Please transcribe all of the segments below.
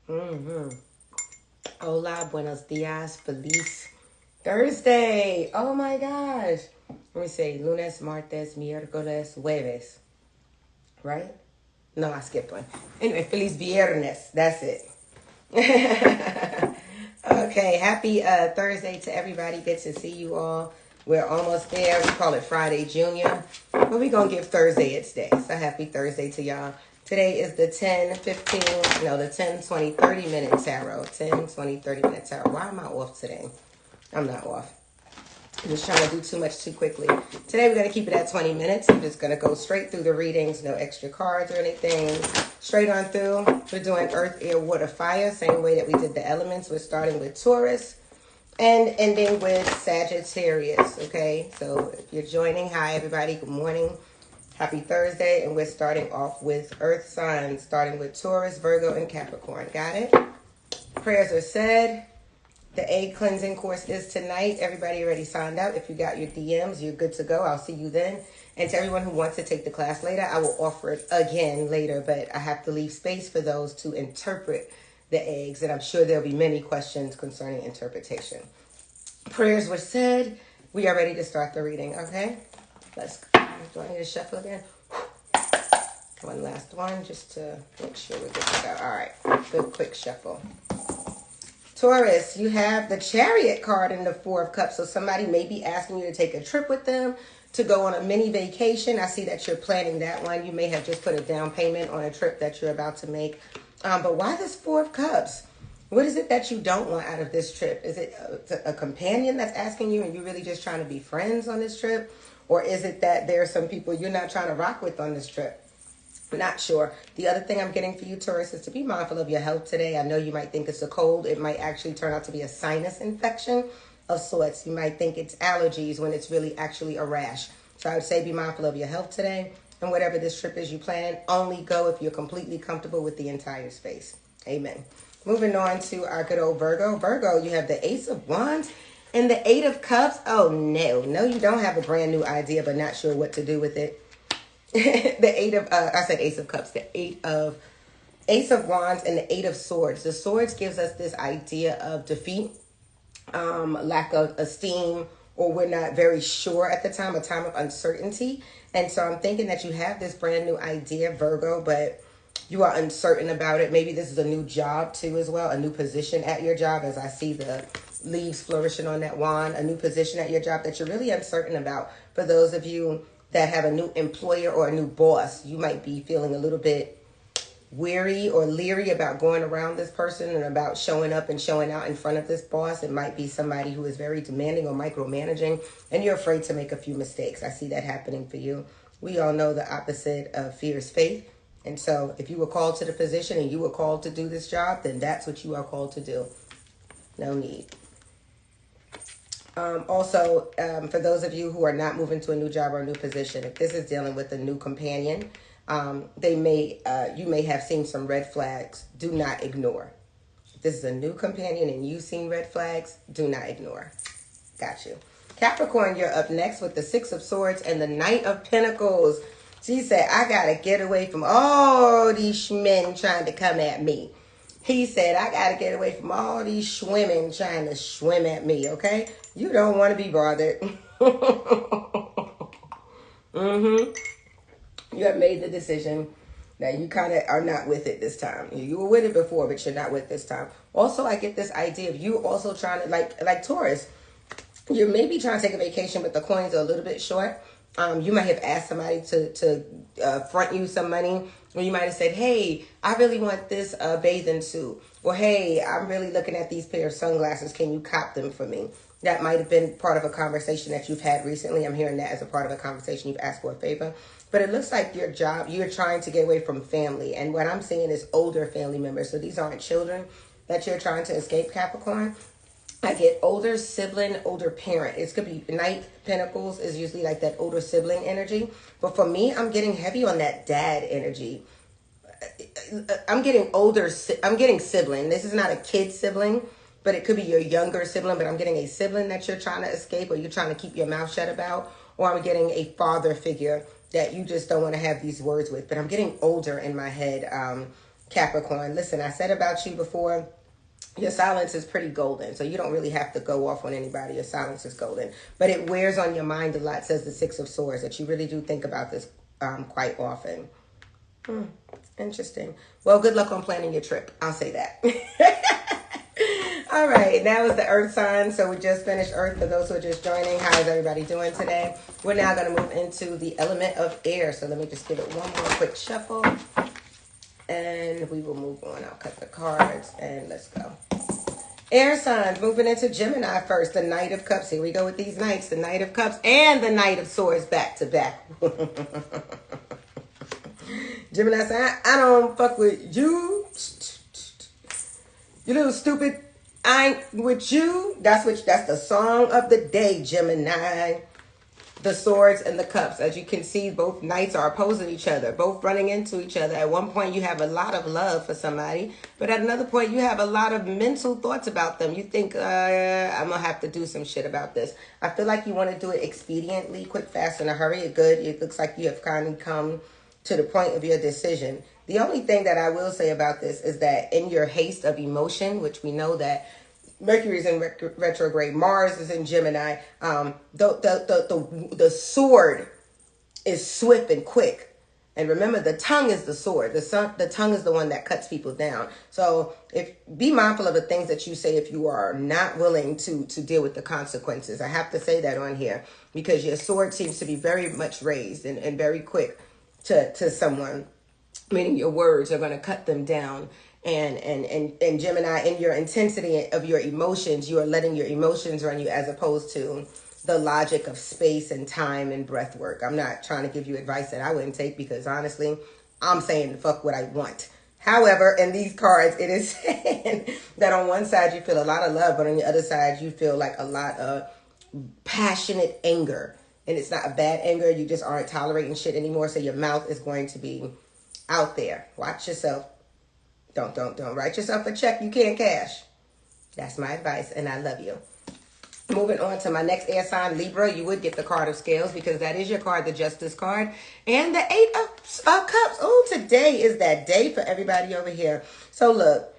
Mm-hmm. Hola, buenos dias, feliz Thursday. Oh my gosh. Let me say lunes, martes, miércoles, jueves. Right? No, I skipped one. Anyway, feliz viernes. That's it. Okay, happy Thursday to everybody. Good to see you all. We're almost there. We call it Friday Junior, but we're going to give Thursday its day. So happy Thursday to y'all. Today is the 10, 15, no, the 10, 20, 30 minute tarot. 10, 20, 30 minute tarot. Why am I off today? I'm not off. I'm just trying to do too much too quickly. Today we're going to keep it at 20 minutes. I'm just going to go straight through the readings. No extra cards or anything. Straight on through. We're doing earth, air, water, fire. Same way that we did the elements. We're starting with Taurus and ending with Sagittarius. Okay, so if you're joining, hi everybody. Good morning. Happy Thursday. And we're starting off with earth signs. Starting with Taurus, Virgo, and Capricorn. Got it? Prayers are said. The egg cleansing course is tonight. Everybody already signed up. If you got your DMs, you're good to go. I'll see you then. And to everyone who wants to take the class later, I will offer it again later, but I have to leave space for those to interpret the eggs. And I'm sure there'll be many questions concerning interpretation. Prayers were said. We are ready to start the reading, okay? Let's go. Do I need to shuffle again? One last one just to make sure we're good to go. All right. Good quick shuffle. Taurus, you have the Chariot card in the Four of Cups. So somebody may be asking you to take a trip with them, to go on a mini vacation. I see that you're planning that one. You may have just put a down payment on a trip that you're about to make. But why this Four of Cups? What is it that you don't want out of this trip? Is it a companion that's asking you and you're really just trying to be friends on this trip? Or is it that there are some people you're not trying to rock with on this trip? Not sure. The other thing I'm getting for you, Taurus, is to be mindful of your health today. I know you might think it's a cold. It might actually turn out to be a sinus infection of sorts. You might think it's allergies when it's really actually a rash. So I would say be mindful of your health today. And whatever this trip is you plan, only go if you're completely comfortable with the entire space. Amen. Moving on to our good old Virgo. Virgo, you have the Ace of Wands and the Eight of Cups. Oh, no. No, you don't have a brand new idea, but not sure what to do with it. The eight of I said Ace of Cups, the Ace of Wands and the Eight of Swords. The Swords gives us this idea of defeat, lack of esteem, or we're not very sure at the time, a time of uncertainty. And so I'm thinking that you have this brand new idea, Virgo, but you are uncertain about it. Maybe this is a new job too as well, a new position at your job, as I see the leaves flourishing on that wand, a new position at your job that you're really uncertain about. For those of you that have a new employer or a new boss, you might be feeling a little bit weary or leery about going around this person and about showing up and showing out in front of this boss. It might be somebody who is very demanding or micromanaging, and you're afraid to make a few mistakes. I see that happening for you. We all know the opposite of fear is faith. And so if you were called to the position and you were called to do this job, then that's what you are called to do. No need. Also, for those of you who are not moving to a new job or a new position, if this is dealing with a new companion, you may have seen some red flags. Do not ignore. If this is a new companion and you've seen red flags, do not ignore. Got you. Capricorn, you're up next with the Six of Swords and the Knight of Pentacles. She said, I got to get away from all these men trying to come at me. He said, I got to get away from all these swimming trying to swim at me, okay? You don't want to be bothered. You have made the decision that you kind of are not with it this time. You were with it before, but you're not with this time. Also, I get this idea of you also trying to, like Taurus, you're maybe trying to take a vacation, but the coins are a little bit short. You might have asked somebody to front you some money. Or you might have said, hey, I really want this bathing suit. Or, hey, I'm really looking at these pair of sunglasses. Can you cop them for me? That might have been part of a conversation that you've had recently. I'm hearing that as a part of a conversation you've asked for a favor. But it looks like your job, you're trying to get away from family. And what I'm seeing is older family members. So these aren't children that you're trying to escape, Capricorn. I get older sibling, older parent. It could be Knight Pentacles is usually like that older sibling energy. But for me, I'm getting heavy on that dad energy. I'm getting sibling. This is not a kid sibling, but it could be your younger sibling. But I'm getting a sibling that you're trying to escape or you're trying to keep your mouth shut about. Or I'm getting a father figure that you just don't want to have these words with. But I'm getting older in my head. Capricorn, listen, I said about you before, your silence is pretty golden, so you don't really have to go off on anybody. Your silence is golden, but it wears on your mind a lot, says the Six of Swords, that you really do think about this quite often. Interesting. Well, good luck on planning your trip. I'll say that. All right, now is the Earth sign. So we just finished Earth for those who are just joining. How is everybody doing today? We're now going to move into the element of air. So let me just give it one more quick shuffle. And we will move on. I'll cut the cards and let's go. Air signs, moving into Gemini first. The Knight of Cups. Here we go with these Knights. The Knight of Cups and the Knight of Swords back to back. Gemini sign, I don't fuck with you. You little stupid. I ain't with you. That's the song of the day, Gemini. The Swords and the Cups. As you can see, both Knights are opposing each other, both running into each other. At one point, you have a lot of love for somebody, but at another point, you have a lot of mental thoughts about them. You think, I'm going to have to do some shit about this. I feel like you want to do it expediently, quick, fast, in a hurry. Good. It looks like you have kind of come to the point of your decision. The only thing that I will say about this is that in your haste of emotion, which we know that Mercury is in retrograde, Mars is in Gemini, the sword is swift and quick. And remember, the tongue is the sword. The tongue is the one that cuts people down. So be mindful of the things that you say if you are not willing to deal with the consequences. I have to say that on here because your sword seems to be very much raised and very quick to someone, meaning your words are going to cut them down. And Gemini, in your intensity of your emotions, you are letting your emotions run you as opposed to the logic of space and time and breath work. I'm not trying to give you advice that I wouldn't take because honestly, I'm saying fuck what I want. However, in these cards, it is saying that on one side you feel a lot of love, but on the other side you feel like a lot of passionate anger. And it's not a bad anger. You just aren't tolerating shit anymore. So your mouth is going to be out there. Watch yourself. Don't write yourself a check you can't cash. That's my advice, and I love you. Moving on to my next air sign, Libra. You would get the card of scales because that is your card, the Justice card. And the Eight of Cups. Oh, today is that day for everybody over here. So look,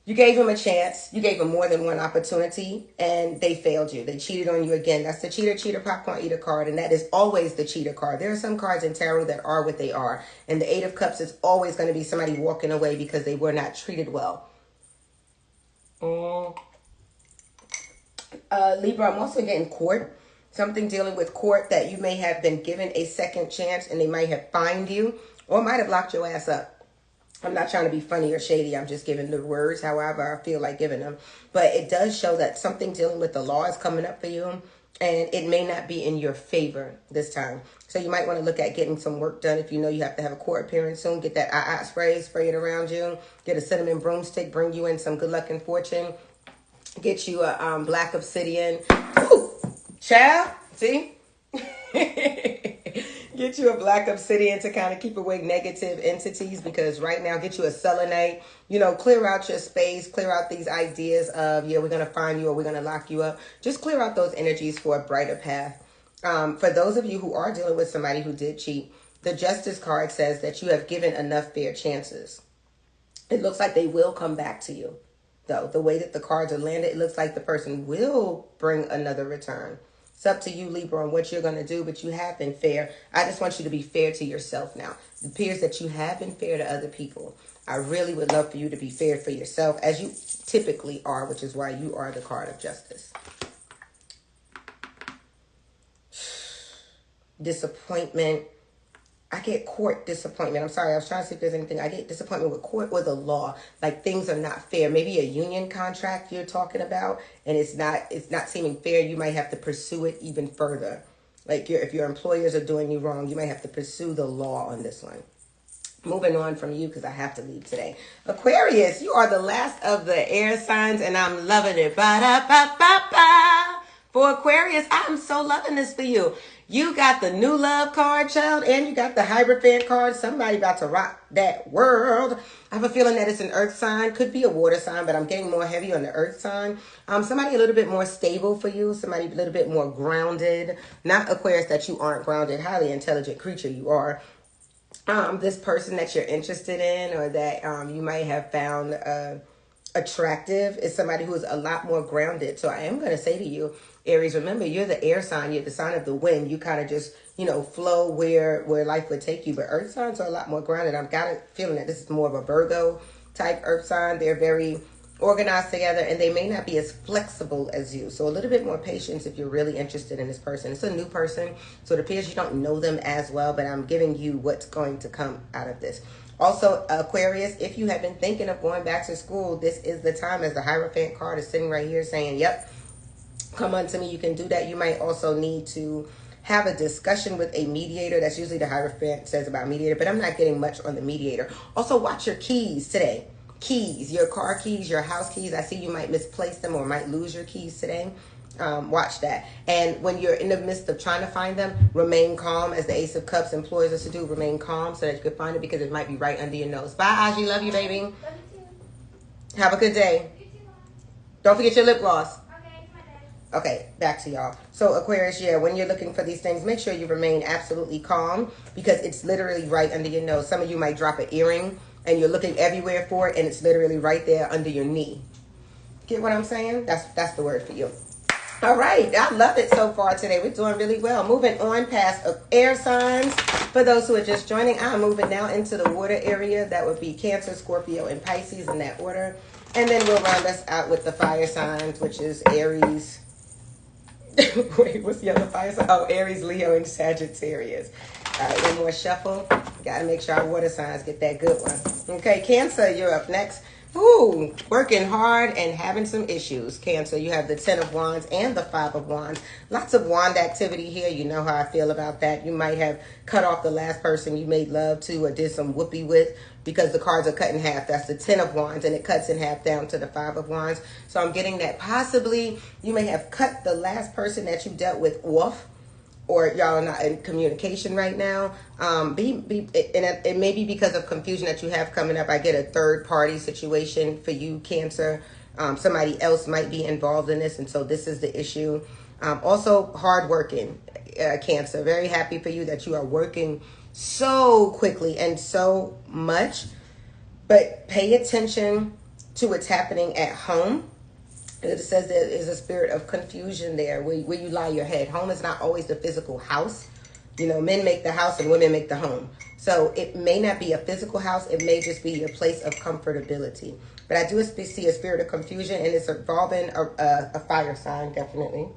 you gave them a chance. You gave them more than one opportunity, and they failed you. They cheated on you again. That's the cheater, popcorn eater card, and that is always the cheater card. There are some cards in tarot that are what they are, and the Eight of Cups is always going to be somebody walking away because they were not treated well. Libra, I'm also getting court. Something dealing with court that you may have been given a second chance, and they might have fined you or might have locked your ass up. I'm not trying to be funny or shady. I'm just giving the words however I feel like giving them. But it does show that something dealing with the law is coming up for you. And it may not be in your favor this time. So you might want to look at getting some work done. If you know you have to have a court appearance soon, get that spray it around you. Get a cinnamon broomstick. Bring you in some good luck and fortune. Get you a black obsidian. Ooh, child. See? Get you a black obsidian to kind of keep away negative entities, because right now, get you a selenite, clear out your space, clear out these ideas of, we're going to find you or we're going to lock you up. Just clear out those energies for a brighter path. For those of you who are dealing with somebody who did cheat, the Justice card says that you have given enough fair chances. It looks like they will come back to you, though. The way that the cards are landed, it looks like the person will bring another return. It's up to you, Libra, on what you're going to do, but you have been fair. I just want you to be fair to yourself now. It appears that you have been fair to other people. I really would love for you to be fair for yourself, as you typically are, which is why you are the card of Justice. Disappointment. I get court disappointment. I'm sorry, I was trying to see if there's anything. I get disappointment with court or the law. Like things are not fair. Maybe a union contract you're talking about, and it's not seeming fair. You might have to pursue it even further. Like if your employers are doing you wrong, you might have to pursue the law on this one. Moving on from you, because I have to leave today. Aquarius, you are the last of the air signs, and I'm loving it. Ba-da-ba-ba-ba. For Aquarius, I'm so loving this for you. You got the new love card, child, and you got the Hierophant card. Somebody about to rock that world. I have a feeling that it's an earth sign. Could be a water sign, but I'm getting more heavy on the earth sign. Somebody a little bit more stable for you. Somebody a little bit more grounded. Not Aquarius that you aren't grounded. Highly intelligent creature you are. this person that you're interested in or that you might have found attractive is somebody who is a lot more grounded. So I am going to say to you, Aries, remember, you're the air sign. You're the sign of the wind. You kind of just, flow where life would take you. But earth signs are a lot more grounded. I've got a feeling that this is more of a Virgo type earth sign. They're very organized together, and they may not be as flexible as you. So a little bit more patience if you're really interested in this person. It's a new person, so it appears you don't know them as well, but I'm giving you what's going to come out of this. Also, Aquarius, if you have been thinking of going back to school, this is the time, as the Hierophant card is sitting right here saying, yep, come unto me, you can do that. You might also need to have a discussion with a mediator. That's usually the Hierophant says about mediator, but I'm not getting much on the mediator. Also, watch your keys today. Keys, your car keys, your house keys. I see you might misplace them or might lose your keys today. Watch that. And when you're in the midst of trying to find them, remain calm, as the Ace of Cups implores us to do. Remain calm so that you can find it, because it might be right under your nose. Bye, Aji. Love you, baby. Love you too. Have a good day. You too, Mom. Don't forget your lip gloss. Okay, back to y'all. So Aquarius, yeah, when you're looking for these things, make sure you remain absolutely calm, because it's literally right under your nose. Some of you might drop an earring and you're looking everywhere for it, and it's literally right there under your knee. Get what I'm saying? That's the word for you. All right, I love it so far today. We're doing really well. Moving on past air signs. For those who are just joining, I'm moving now into the water area. That would be Cancer, Scorpio, and Pisces in that order. And then we'll round us out with the fire signs, which is Aries. Wait, what's the other fire sign? Oh, Aries, Leo, and Sagittarius. All right, one more shuffle. Got to make sure our water signs get that good one. Okay, Cancer, you're up next. Ooh, working hard and having some issues. Cancer, you have the 10 of Wands and the 5 of Wands. Lots of wand activity here. You know how I feel about that. You might have cut off the last person you made love to or did some whoopee with, because the cards are cut in half. That's the 10 of Wands, and it cuts in half down to the 5 of Wands. So I'm getting that possibly you may have cut the last person that you dealt with off, or y'all are not in communication right now. And it may be because of confusion that you have coming up. I get a third party situation for you, Cancer. Somebody else might be involved in this, and so this is the issue. Also, hardworking, Cancer. Very happy for you that you are working so quickly and so much. But pay attention to what's happening at home. It says there is a spirit of confusion there where you lie your head. Home is not always the physical house. Men make the house and women make the home. So it may not be a physical house. It may just be your place of comfortability. But I do see a spirit of confusion, and it's involving a fire sign, definitely.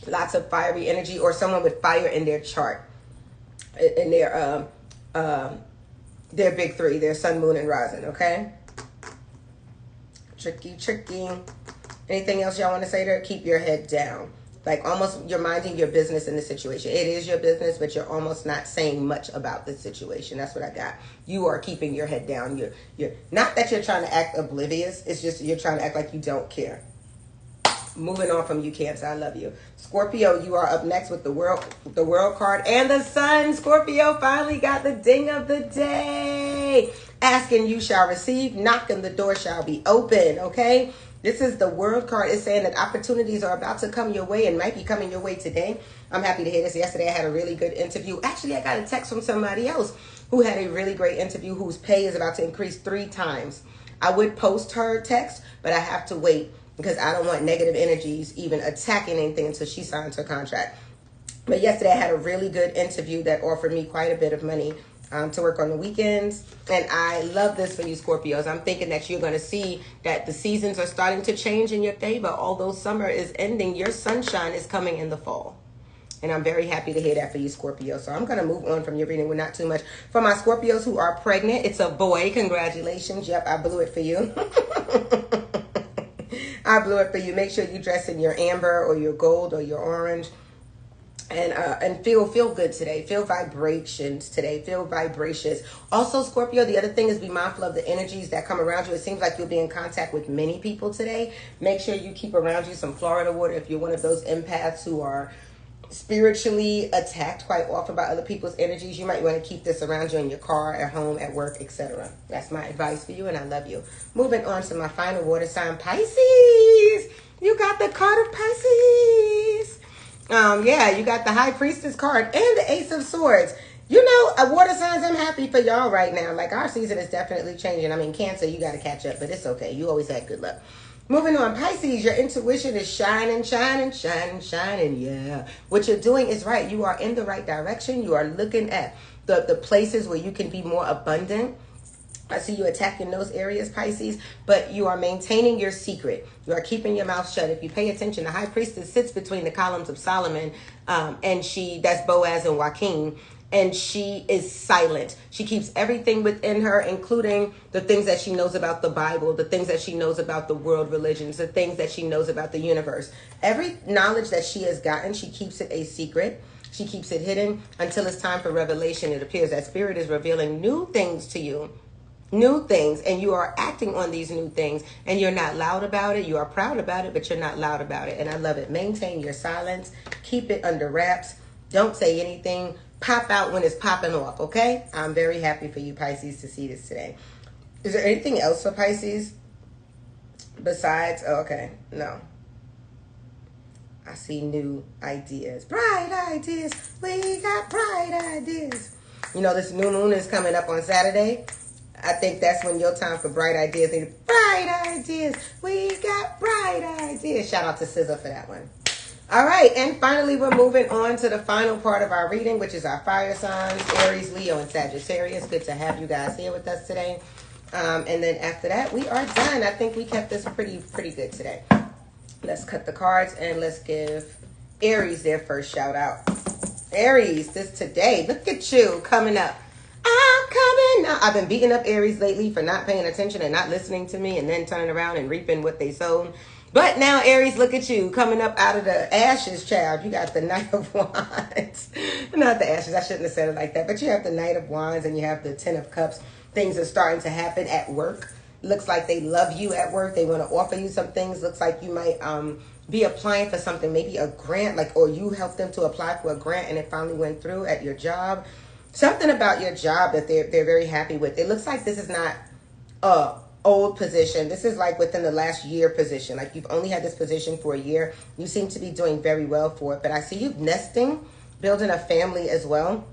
Lots of fiery energy, or someone with fire in their chart, in their big three, their sun, moon, and rising, okay? Tricky. Anything else y'all want to say there? Keep your head down. Like, almost you're minding your business in the situation. It is your business, but you're almost not saying much about the situation. That's what I got. You are keeping your head down. You're not that you're trying to act oblivious. It's just you're trying to act like you don't care. Moving on from you, Cancer. I love you. Scorpio, you are up next with the world card and the sun. Scorpio finally got the ding of the day. Asking, you shall receive. Knocking, the door shall be open. Okay? This is the world card. It's saying that opportunities are about to come your way and might be coming your way today. I'm happy to hear this. Yesterday, I had a really good interview. Actually, I got a text from somebody else who had a really great interview, whose pay is about to increase 3 times. I would post her text, but I have to wait, because I don't want negative energies even attacking anything until she signs her contract. But yesterday I had a really good interview that offered me quite a bit of money to work on the weekends. And I love this for you, Scorpios. I'm thinking that you're going to see that the seasons are starting to change in your favor. Although summer is ending, your sunshine is coming in the fall. And I'm very happy to hear that for you, Scorpio. So I'm going to move on from your reading with not too much. For my Scorpios who are pregnant, it's a boy. Congratulations. Yep, I blew it for you. I blew it for you. Make sure you dress in your amber or your gold or your orange. And feel good today. Feel vibrations today. Feel vibrations. Also, Scorpio, the other thing is be mindful of the energies that come around you. It seems like you'll be in contact with many people today. Make sure you keep around you some Florida water if you're one of those empaths who are spiritually attacked quite often by other people's energies. You might want to keep this around you in your car, at home, at work, etc. That's my advice for you, and I love you. Moving on to my final water sign, Pisces. You got the card of Pisces. Yeah, you got the High Priestess card and the Ace of Swords. You know, water signs, I'm happy for y'all right now. Like, our season is definitely changing. I mean, Cancer, you got to catch up, but it's okay. You always had good luck. Moving on, Pisces, your intuition is shining, shining, shining, shining. Yeah. What you're doing is right. You are in the right direction. You are looking at the places where you can be more abundant. I see you attacking those areas, Pisces, but you are maintaining your secret. You are keeping your mouth shut. If you pay attention, the High Priestess sits between the columns of Solomon, and that's Boaz and Joaquin, and she is silent. She keeps everything within her, including the things that she knows about the Bible, the things that she knows about the world religions, the things that she knows about the universe. Every knowledge that she has gotten, she keeps it a secret. She keeps it hidden until it's time for revelation. It appears that Spirit is revealing new things to you. New things, and you are acting on these new things, and you're not loud about it. You are proud about it, but you're not loud about it, and I love it. Maintain your silence. Keep it under wraps. Don't say anything. Pop out when it's popping off, okay? I'm very happy for you, Pisces, to see this today. Is there anything else for Pisces besides? Oh, okay, no. I see new ideas. Bright ideas. We got bright ideas. You know, this new moon is coming up on Saturday. I think that's when your time for bright ideas. Bright ideas. We got bright ideas. Shout out to SZA for that one. All right. And finally, we're moving on to the final part of our reading, which is our fire signs, Aries, Leo, and Sagittarius. Good to have you guys here with us today. And then after that, we are done. I think we kept this pretty good today. Let's cut the cards and let's give Aries their first shout out. Aries, this today. Look at you coming up. I'm coming now. I've been beating up Aries lately for not paying attention and not listening to me and then turning around and reaping what they sowed. But now, Aries, look at you coming up out of the ashes, child. You got the Knight of Wands. Not the ashes. I shouldn't have said it like that. But you have the Knight of Wands and you have the Ten of Cups. Things are starting to happen at work. Looks like they love you at work. They want to offer you some things. Looks like you might be applying for something, maybe a grant, or you helped them to apply for a grant and it finally went through at your job. Something about your job that they're very happy with. It looks like this is not a old position. This is like within the last year position. Like you've only had this position for a year. You seem to be doing very well for it. But I see you nesting, building a family as well.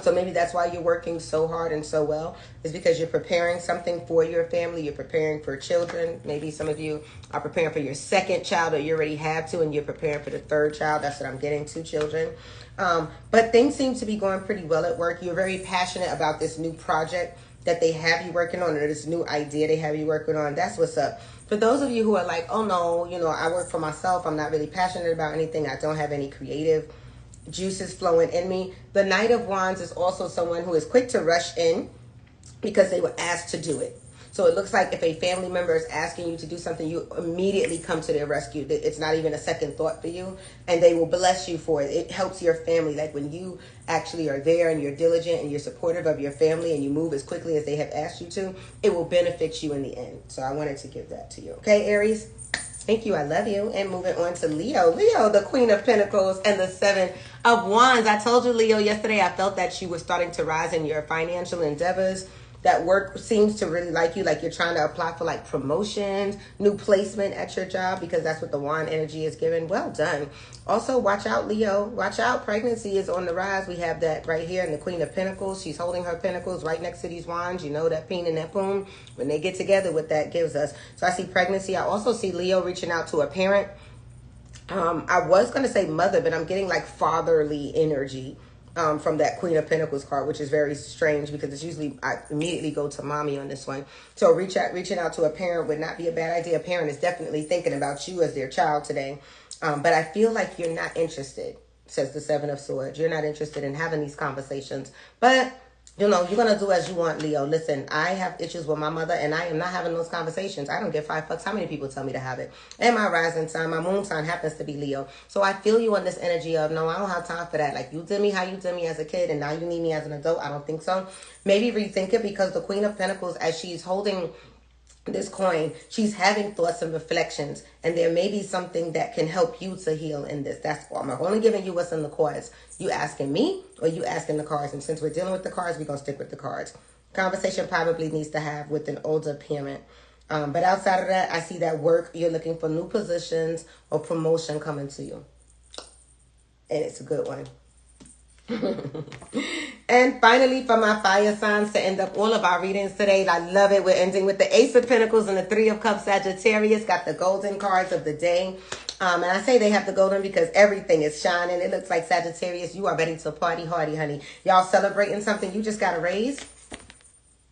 So maybe that's why you're working so hard and so well, is because you're preparing something for your family. You're preparing for children. Maybe some of you are preparing for your second child, or you already have two and you're preparing for the third child. That's what I'm getting, 2 children. But things seem to be going pretty well at work. You're very passionate about this new project that they have you working on, or this new idea they have you working on. That's what's up. For those of you who are like, oh no, I work for myself. I'm not really passionate about anything. I don't have any creative juices flowing in me. The Knight of Wands is also someone who is quick to rush in because they were asked to do it. So it looks like if a family member is asking you to do something, you immediately come to their rescue. It's not even a second thought for you, and they will bless you for it. It helps your family. Like when you actually are there and you're diligent and you're supportive of your family and you move as quickly as they have asked you to, it will benefit you in the end. So I wanted to give that to you. Okay, Aries? Thank you. I love you. And moving on to Leo. Leo, the Queen of Pentacles and the 7 of Wands. I told you, Leo, yesterday I felt that you were starting to rise in your financial endeavors. That work seems to really like you, like you're trying to apply for like promotions, new placement at your job, because that's what the wand energy is giving. Well done. Also, watch out, Leo. Watch out. Pregnancy is on the rise. We have that right here in the Queen of Pentacles. She's holding her pentacles right next to these wands. You know that peen and that poon. When they get together, what that gives us. So I see pregnancy. I also see Leo reaching out to a parent. I was going to say mother, but I'm getting like fatherly energy. From that Queen of Pentacles card, which is very strange because it's usually, I immediately go to mommy on this one. So reaching out to a parent would not be a bad idea. A parent is definitely thinking about you as their child today. But I feel like you're not interested, says the 7 of Swords. You're not interested in having these conversations. But, you're going to do as you want, Leo. Listen, I have issues with my mother, and I am not having those conversations. I don't give 5 fucks how many people tell me to have it. And my rising sign, my moon sign happens to be Leo. So I feel you on this energy of, no, I don't have time for that. Like, you did me how you did me as a kid, and now you need me as an adult. I don't think so. Maybe rethink it, because the Queen of Pentacles, as she's holding this coin, she's having thoughts and reflections, and there may be something that can help you to heal in this. That's all. I'm only giving you what's in the cards. You asking me or you asking the cards? And since we're dealing with the cards, we're going to stick with the cards. Conversation probably needs to have with an older parent. But outside of that, I see that work, you're looking for new positions or promotion coming to you. and it's a good one. And finally, for my fire signs to end up all of our readings today, I love it. We're ending with the Ace of Pentacles and the Three of Cups. Sagittarius got the golden cards of the day. And I say they have the golden because everything is shining. It looks like Sagittarius, you are ready to party hardy, honey. Y'all celebrating something you just got to raise.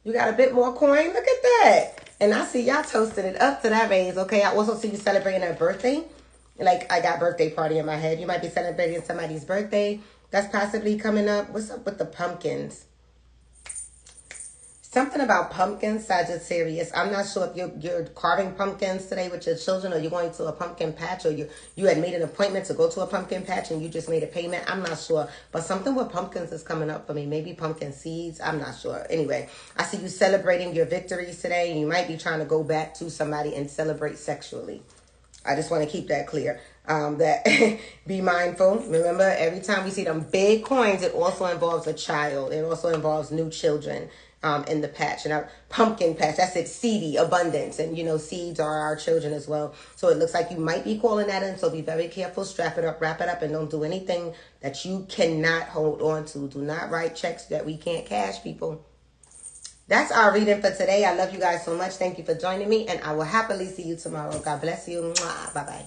You got a bit more coin. Look at that. And I see y'all toasting it up to that raise. Okay, I also see you celebrating a birthday. Like, I got birthday party in my head. You might be celebrating somebody's birthday. That's possibly coming up. What's up with the pumpkins? Something about pumpkins, Sagittarius. I'm not sure if you're carving pumpkins today with your children, or you're going to a pumpkin patch, or you had made an appointment to go to a pumpkin patch and you just made a payment. I'm not sure. But something with pumpkins is coming up for me. Maybe pumpkin seeds. I'm not sure. Anyway, I see you celebrating your victories today. You might be trying to go back to somebody and celebrate sexually. I just want to keep that clear. That be mindful. Remember, every time we see them big coins, it also involves a child. It also involves new children in the patch. And our pumpkin patch, that's it, seedy, abundance. And, you know, seeds are our children as well. So it looks like you might be calling that in. So be very careful. Strap it up, wrap it up, and don't do anything that you cannot hold on to. Do not write checks that we can't cash, people. That's our reading for today. I love you guys so much. Thank you for joining me, and I will happily see you tomorrow. God bless you. Bye-bye.